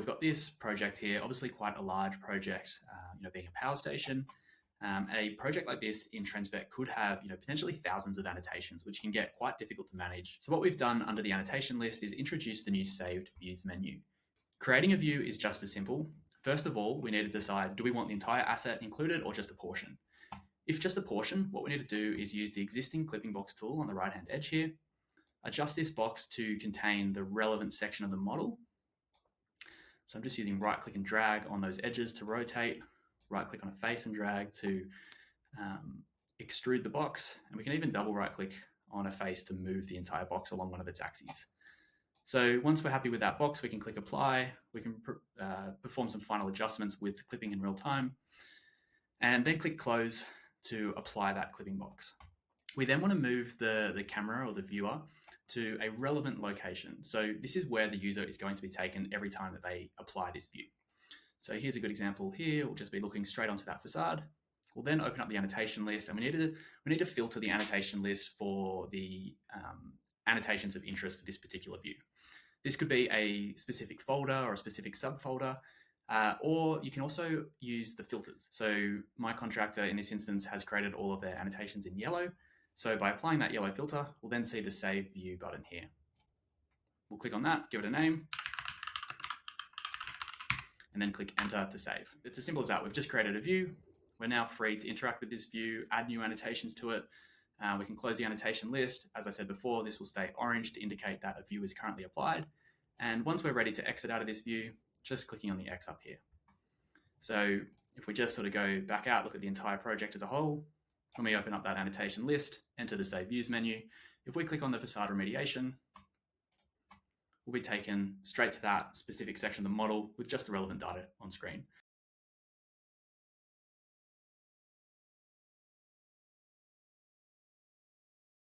we've got this project here, obviously quite a large project, being a power station. A project like this in Trendspek could have potentially thousands of annotations, which can get quite difficult to manage. So what we've done under the annotation list is introduce the new saved views menu. Creating a view is just as simple. First of all, we need to decide, do we want the entire asset included or just a portion? If just a portion, what we need to do is use the existing clipping box tool on the right-hand edge here, adjust this box to contain the relevant section of the model. So I'm just using right-click and drag on those edges to rotate, right-click on a face and drag to extrude the box, and we can even double right-click on a face to move the entire box along one of its axes. So once we're happy with that box, we can click apply. We can perform some final adjustments with clipping in real time, and then click close to apply that clipping box. We then want to move the camera or the viewer to a relevant location. So this is where the user is going to be taken every time that they apply this view. So here's a good example here. We'll just be looking straight onto that facade. We'll then open up the annotation list, and we need to filter the annotation list for the annotations of interest for this particular view. This could be a specific folder or a specific subfolder, or you can also use the filters. So my contractor in this instance has created all of their annotations in yellow. So by applying that yellow filter, we'll then see the Save View button here. We'll click on that, give it a name, and then click Enter to save. It's as simple as that. We've just created a view. We're now free to interact with this view, add new annotations to it. We can close the annotation list. As I said before, this will stay orange to indicate that a view is currently applied. And once we're ready to exit out of this view, just clicking on the X up here. So if we just sort of go back out, look at the entire project as a whole, when we open up that annotation list, enter the Save Views menu, if we click on the facade remediation, we'll be taken straight to that specific section of the model with just the relevant data on screen.